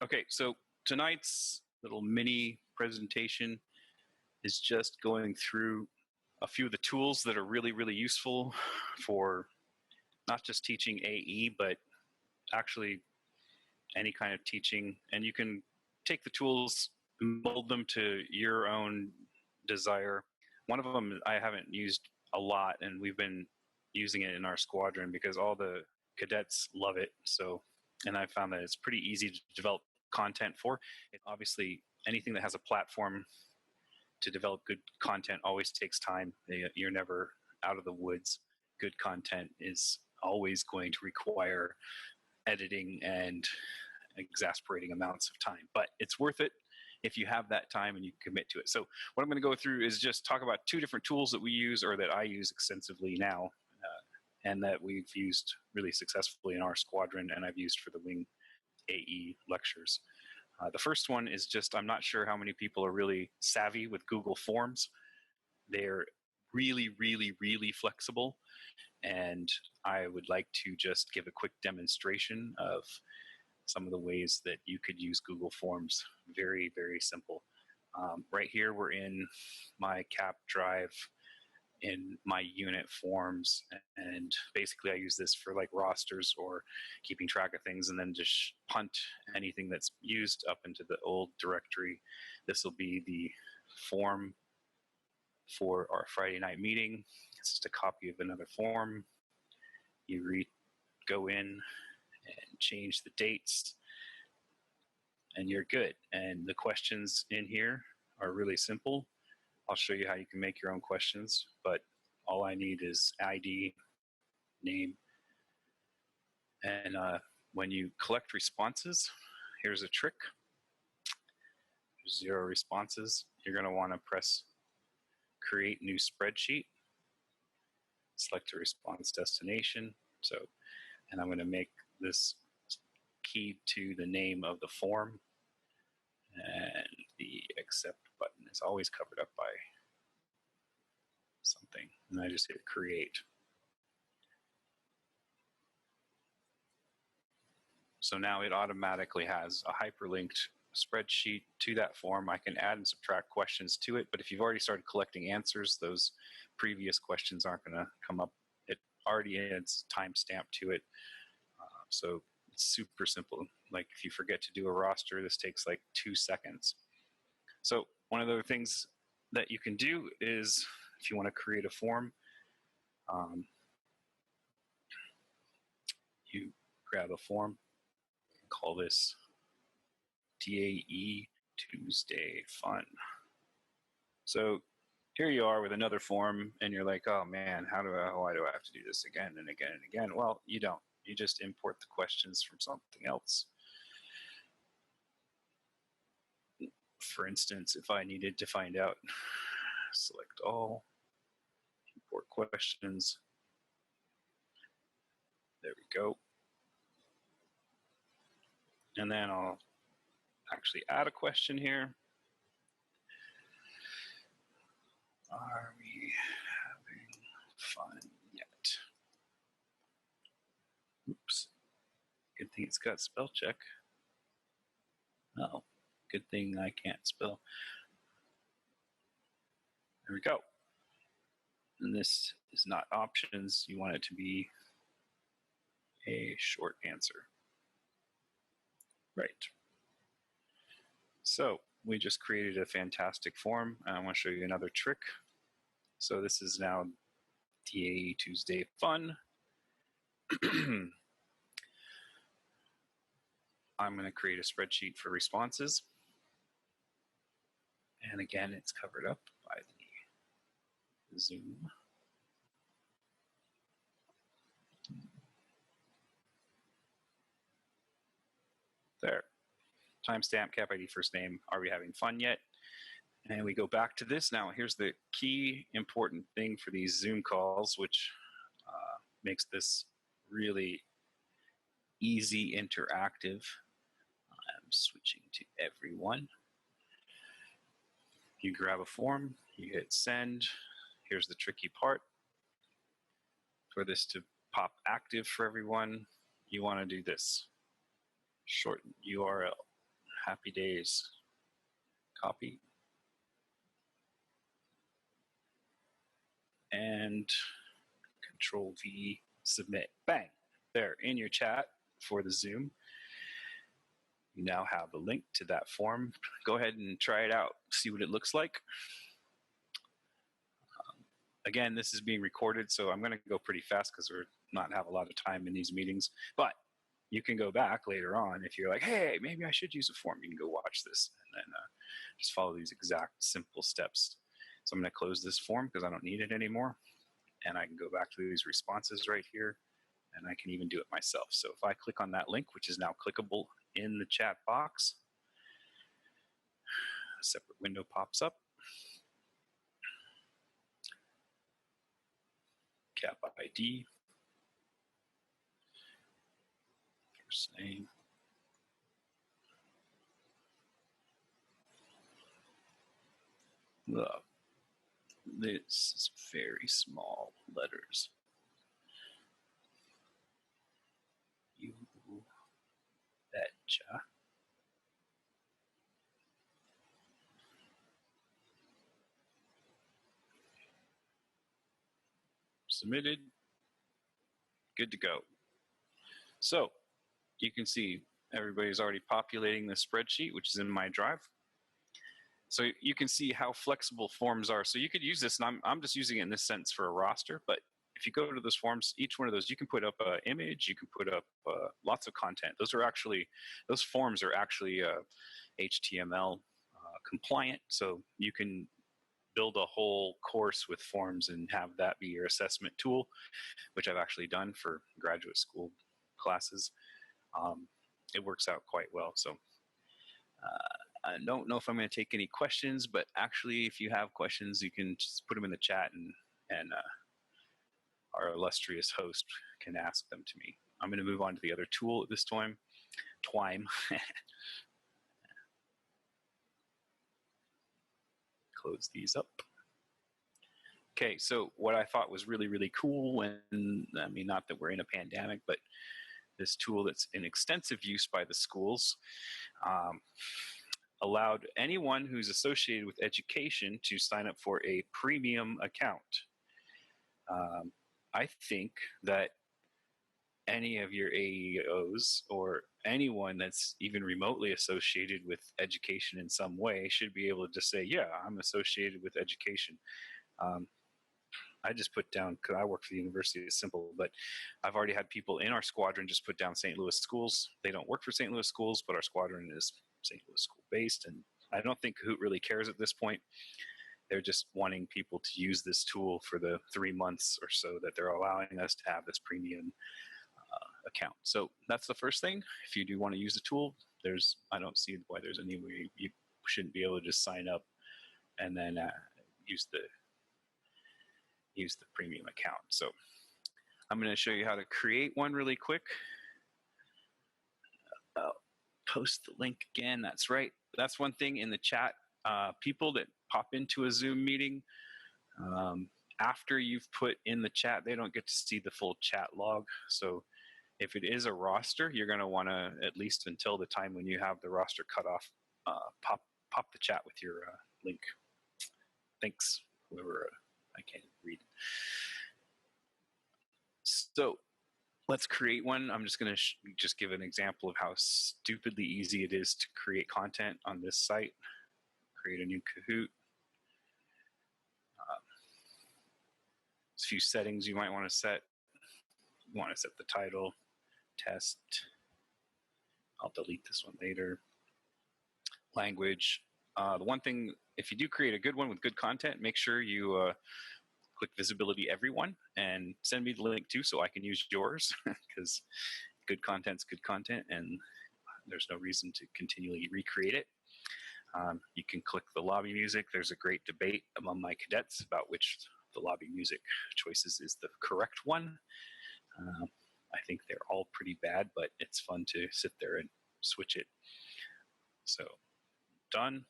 Okay, so tonight's little mini presentation is just going through a few of the tools that are really, really useful for not just teaching AE, but actually any kind of teaching. And you can take the tools, mold them to your own desire. One of them I haven't used a lot, and we've been using it in our squadron because all the cadets love it. So, and I found that it's pretty easy to develop content for. Obviously, anything that has a platform to develop good content always takes time. You're never out of the woods. Good content is always going to require editing and exasperating amounts of time, but it's worth it if you have that time and you commit to it. So what I'm going to go through is just talk about two different tools that we use, or that I use extensively now, and that we've used really successfully in our squadron, and I've used for the Wing AE lectures. The first one is just, I'm not sure how many people are really savvy with Google Forms. They're really, really, really flexible, and I would like to just give a quick demonstration of some of the ways that you could use Google Forms. Very, very simple. Right here, we're in my CAP drive in my unit forms, and basically I use this for like rosters or keeping track of things, and then just punt anything that's used up into the old directory. This will be the form for our Friday night meeting. It's just a copy of another form. You go in and change the dates, and you're good. And the questions in here are really simple. I'll show you how you can make your own questions, but all I need is ID, name, and when you collect responses, here's a trick. There's 0 responses. You're going to want to press Create New Spreadsheet, select a response destination. So, and I'm going to make this keyed to the name of the form, and the accept button is always covered up by something, and I just hit create. So now it automatically has a hyperlinked spreadsheet to that form. I can add and subtract questions to it, but if you've already started collecting answers, those previous questions aren't going to come up. It already adds timestamp to it, so it's super simple. Like if you forget to do a roster, this takes like 2 seconds. So one of the things that you can do is, if you want to create a form, you grab a form, call this DAE Tuesday Fun. So here you are with another form, and you're like, oh man, why do I have to do this again and again and again? Well, you don't. You just import the questions from something else. For instance, if I needed to find out, select all, import questions. There we go. And then I'll actually add a question here. Are we having fun yet? Oops. Good thing it's got spell check. Oh, good thing I can't spell. There we go. And this is not options. You want it to be a short answer. Right. So we just created a fantastic form. I want to show you another trick. So this is now DAE Tuesday Fun. I'm going to create a spreadsheet for responses. And again, it's covered up by the Zoom. There. Timestamp, cap ID, first name. Are we having fun yet? And we go back to this. Now, here's the key important thing for these Zoom calls, which makes this really easy, interactive. I'm switching to everyone. You grab a form, you hit send. Here's the tricky part. For this to pop active for everyone, you want to do this. Shorten URL. Happy days. Copy. And Control V, submit. Bang. There, in your chat for the Zoom. You now have a link to that form. Go ahead and try it out. See what it looks like. Again, this is being recorded, so I'm going to go pretty fast because we're not have a lot of time in these meetings. But you can go back later on if you're like, hey, maybe I should use a form. You can go watch this and then just follow these exact simple steps. So I'm going to close this form because I don't need it anymore. And I can go back to these responses right here, and I can even do it myself. So if I click on that link, which is now clickable in the chat box, a separate window pops up. Cap ID, first name, this is very small letters. You betcha. Submitted. Good to go. So you can see everybody's already populating the spreadsheet, which is in my drive. So you can see how flexible forms are. So you could use this, and I'm just using it in this sense for a roster, but if you go to those forms, each one of those, you can put up an image, you can put up lots of content. Those forms are actually HTML compliant, so you can build a whole course with forms and have that be your assessment tool, which I've actually done for graduate school classes. It works out quite well. So I don't know if I'm going to take any questions, but actually, if you have questions, you can just put them in the chat, and our illustrious host can ask them to me. I'm going to move on to the other tool at this time. Close these up. Okay, so what I thought was really, really cool, and I mean, not that we're in a pandemic, but this tool that's in extensive use by the schools allowed anyone who's associated with education to sign up for a premium account. I think that any of your AEOs or anyone that's even remotely associated with education in some way should be able to just say, yeah, I'm associated with education. I just put down, because I work for the University, it's simple, but I've already had people in our squadron just put down St. Louis schools. They don't work for St. Louis schools, but our squadron is St. Louis school based, and I don't think Kahoot really cares at this point. They're just wanting people to use this tool for the 3 months or so that they're allowing us to have this premium account. So that's the first thing. If you do want to use the tool, I don't see why there's any way you shouldn't be able to just sign up and then use the premium account. So I'm going to show you how to create one really quick. I'll post the link again. That's right. That's one thing in the chat. People that pop into a Zoom meeting, after you've put in the chat, they don't get to see the full chat log. So if it is a roster, you're going to want to, at least until the time when you have the roster cut off, pop the chat with your link. Thanks, whoever, I can't read. So let's create one. I'm just going to just give an example of how stupidly easy it is to create content on this site. Create a new Kahoot. There's a few settings you might want to set. You want to set the title, test. I'll delete this one later. Language. The one thing, if you do create a good one with good content, make sure you click visibility everyone and send me the link too so I can use yours, because good content's good content and there's no reason to continually recreate it. You can click the lobby music. There's a great debate among my cadets about which the lobby music choices is the correct one. I think they're all pretty bad, but it's fun to sit there and switch it. So done.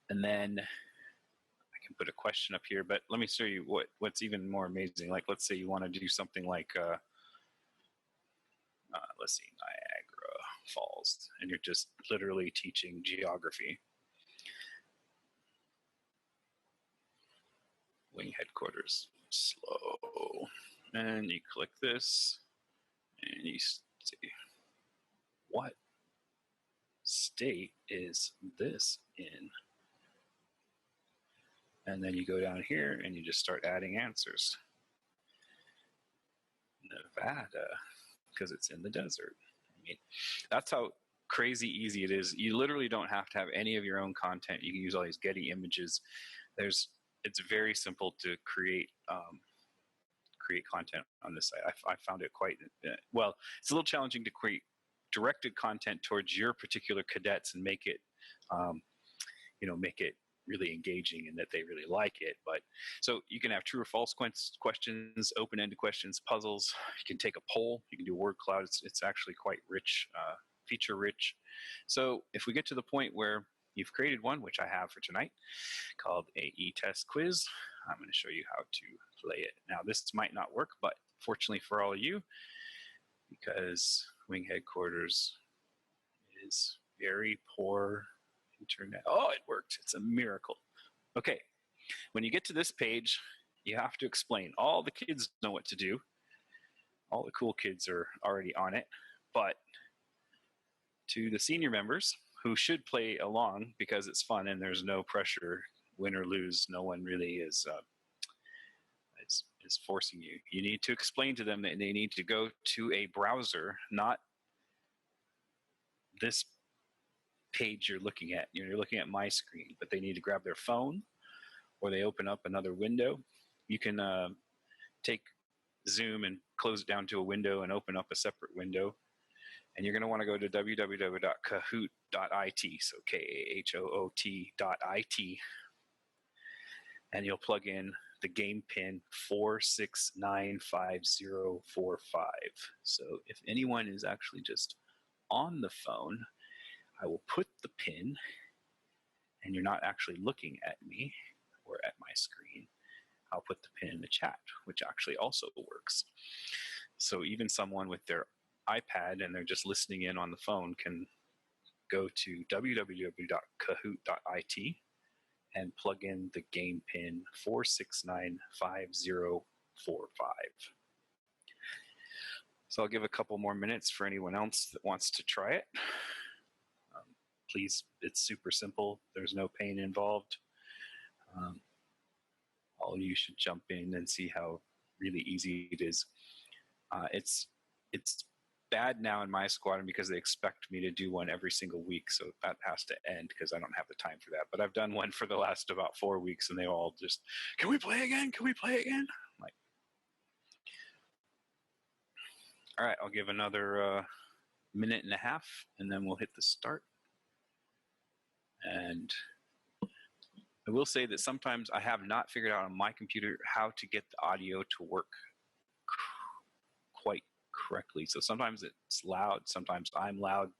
And then I can put a question up here, but let me show you what's even more amazing. Like, let's say you want to do something like, let's see, Niagara. Falls, and you're just literally teaching geography. Wing headquarters, slow. And you click this, and you see, what state is this in? And then you go down here and you just start adding answers. Nevada, because it's in the desert. I mean, that's how crazy easy it is. You literally don't have to have any of your own content. You can use all these Getty images. It's very simple to create content on this site. I found it quite well. It's a little challenging to create directed content towards your particular cadets and make it, make it really engaging and that they really like it. But so you can have true or false questions, open-ended questions, puzzles. You can take a poll. You can do word cloud. It's actually quite rich, feature rich. So if we get to the point where you've created one, which I have for tonight, called a ETest Quiz, I'm going to show you how to play it. Now this might not work, but fortunately for all of you, because Wing Headquarters is very poor internet. Oh, it worked. It's a miracle. Okay. When you get to this page, you have to explain. All the kids know what to do. All the cool kids are already on it. But to the senior members who should play along because it's fun and there's no pressure, win or lose, no one really is forcing you. You need to explain to them that they need to go to a browser, not this page you're looking at. You're looking at my screen, but they need to grab their phone or they open up another window. You can take Zoom and close it down to a window and open up a separate window. And you're going to want to go to www.kahoot.it, so KAHOOT.it, and you'll plug in the game pin 4695045. So if anyone is actually just on the phone, I will put the pin, and you're not actually looking at me or at my screen. I'll put the pin in the chat, which actually also works. So even someone with their iPad and they're just listening in on the phone can go to www.kahoot.it and plug in the game pin 4695045. So I'll give a couple more minutes for anyone else that wants to try it. Please, it's super simple. There's no pain involved. All you should jump in and see how really easy it is. It's bad now in my squadron because they expect me to do one every single week, so that has to end because I don't have the time for that. But I've done one for the last about 4 weeks, and they all just, can we play again? Can we play again? I'm like, all right, I'll give another minute and a half, and then we'll hit the start. And I will say that sometimes I have not figured out on my computer how to get the audio to work quite correctly. So sometimes it's loud, sometimes I'm loud,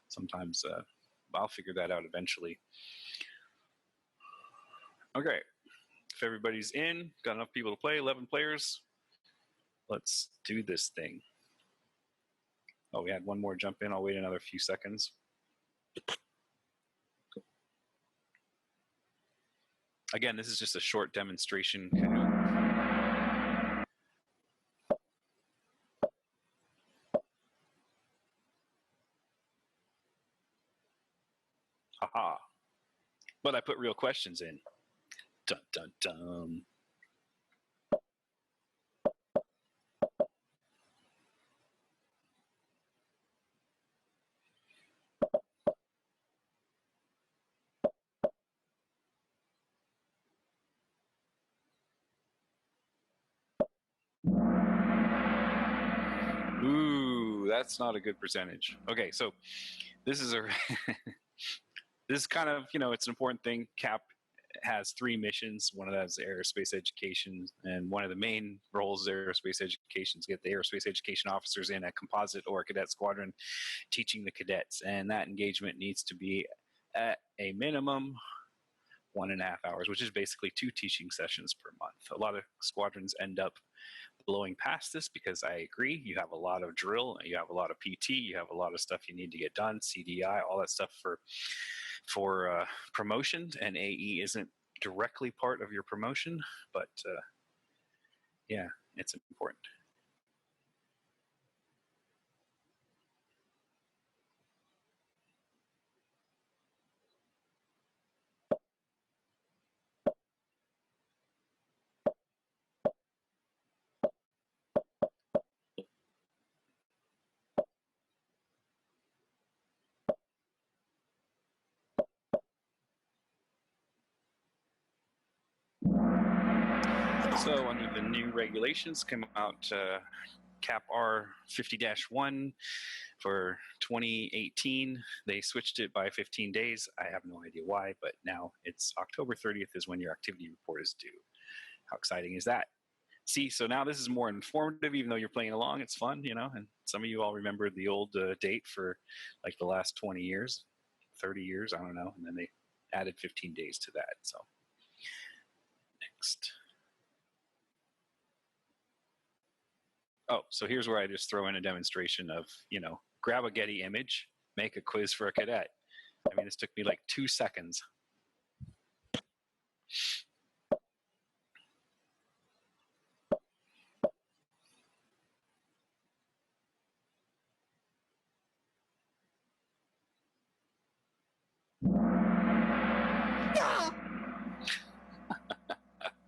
sometimes I'll figure that out eventually. Okay, if everybody's in, got enough people to play, 11 players, let's do this thing. Oh, we had one more jump in. I'll wait another few seconds. Again, this is just a short demonstration. Haha. But I put real questions in. Dun, dun, dun. Ooh, that's not a good percentage. Okay, so this is a this is kind of, it's an important thing. CAP has 3 missions. One of that is aerospace education, and one of the main roles of aerospace education is get the aerospace education officers in a composite or a cadet squadron teaching the cadets, and that engagement needs to be at a minimum 1.5 hours, which is basically 2 teaching sessions per month. A lot of squadrons end up blowing past this because I agree. You have a lot of drill, you have a lot of PT, you have a lot of stuff you need to get done, CDI, all that stuff for promotion, and AE isn't directly part of your promotion, but yeah, it's important. So under the new regulations came out, Cap R 50-1 for 2018. They switched it by 15 days. I have no idea why, but now it's October 30th is when your activity report is due. How exciting is that? See, so now this is more informative, even though you're playing along. It's fun, you know, and some of you all remember the old date for like the last 20 years, 30 years, I don't know. And then they added 15 days to that. So next. Oh, so here's where I just throw in a demonstration of, you know, grab a Getty image, make a quiz for a cadet. I mean, this took me like 2 seconds.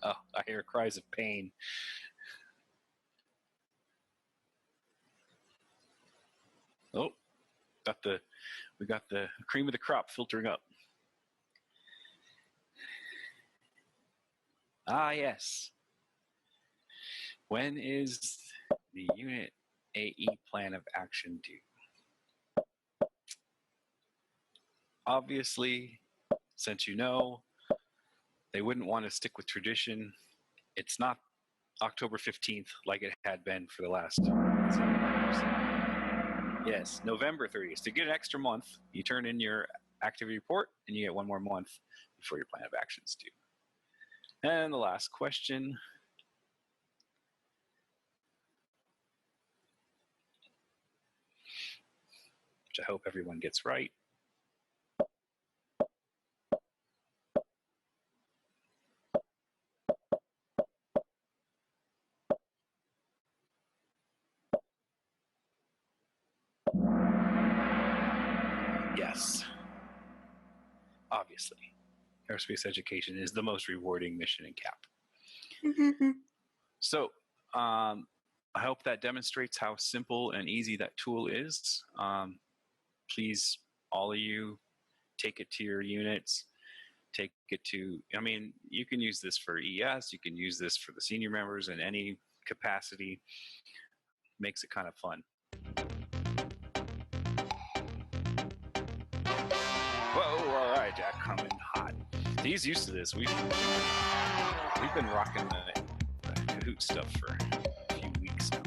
Oh, I hear cries of pain. Oh, we got the cream of the crop filtering up. Ah, yes. When is the unit AE plan of action due? Obviously, since you know, they wouldn't want to stick with tradition. It's not October 15th like it had been for the last 7 years. Yes, November 30th. To get an extra month, you turn in your activity report and you get 1 more month before your plan of action is due. And the last question. Which I hope everyone gets right. Yes. Obviously, aerospace education is the most rewarding mission in CAP. So I hope that demonstrates how simple and easy that tool is. Please, all of you, take it to your units. Take it to, I mean, you can use this for ES, you can use this for the senior members in any capacity. Makes it kind of fun. Whoa, all right, Jack, coming hot. He's used to this. We've been rocking the Kahoot stuff for a few weeks now.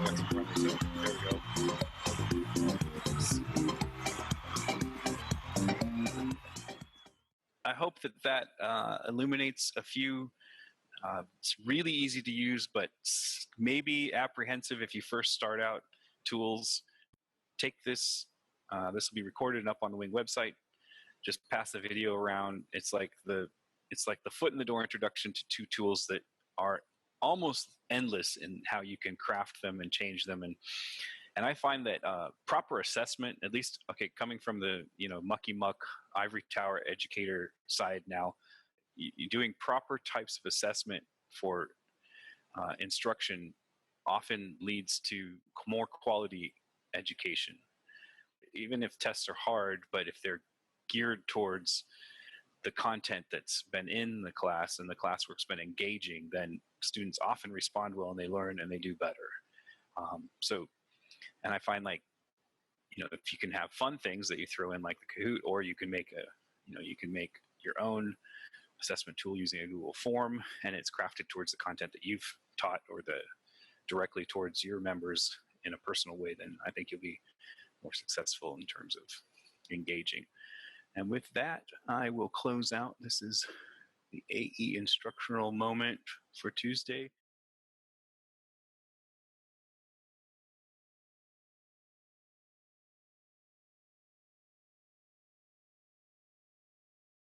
There we go. I hope that illuminates a few. It's really easy to use, but maybe apprehensive if you first start out tools. Take this. This will be recorded and up on the Wing website. Just pass the video around. It's like the foot in the door introduction to 2 tools that are almost endless in how you can craft them and change them. And I find that proper assessment, at least, okay, coming from the, you know, mucky muck ivory tower educator side now, you doing proper types of assessment for instruction often leads to more quality education. Even if tests are hard, but if they're geared towards the content that's been in the class and the classwork's been engaging, then students often respond well and they learn and they do better. And I find, like, you know, if you can have fun things that you throw in like the Kahoot, or you can make your own assessment tool using a Google form, and it's crafted towards the content that you've taught or directly towards your members in a personal way, then I think you'll be more successful in terms of engaging. And with that, I will close out. This is the AE instructional moment for Tuesday.